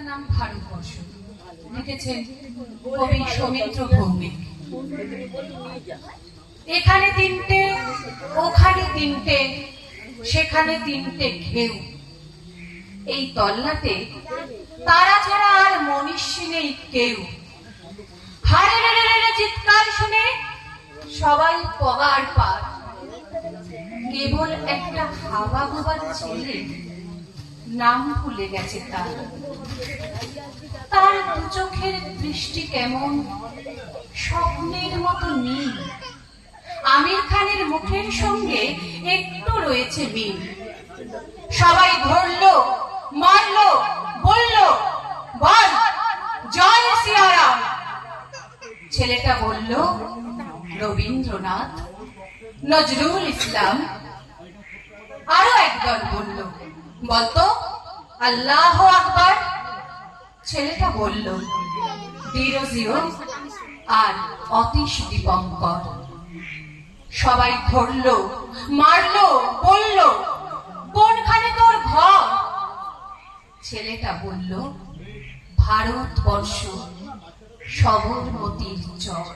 তল্লাটার নাম ভারতবর্ষ, লিখেছেন কবি সৌমিত্র ভৌমিক। এখানে তিনটে, ওখানে তিনটে, সেখানে তিনটে ঢেউ। এই তল্লাতে তারা ছাড়া আর মনীষী নেই কেউ। হারে রে রে রে চিৎকার শুনে সবাই পগার পার। কেবল একটা হাওয়া গোবার ছেলে, নাম ভুলে গেছে তার। তার দু চোখের দৃষ্টি কেমন স্বপ্নের মতো নীল। আমির খানের মুখের সঙ্গে একটু রয়েছে মিল। সবাই ধরলো, মারলো, বললো বল জয় সিয়ারাম। ছেলেটা বলল রবীন্দ্রনাথ, নজরুল ইসলাম। আরো একদল বলল বলতো আল্লাহ আকবার। ছেলেটা বলল ডিরোজিও আর অতীশ দীপঙ্কর। সবাই ধরলো, মারলো, বললো কোনখানে তোর ঘর। ছেলেটা বলল ভারতবর্ষ, সবরমতীর চর।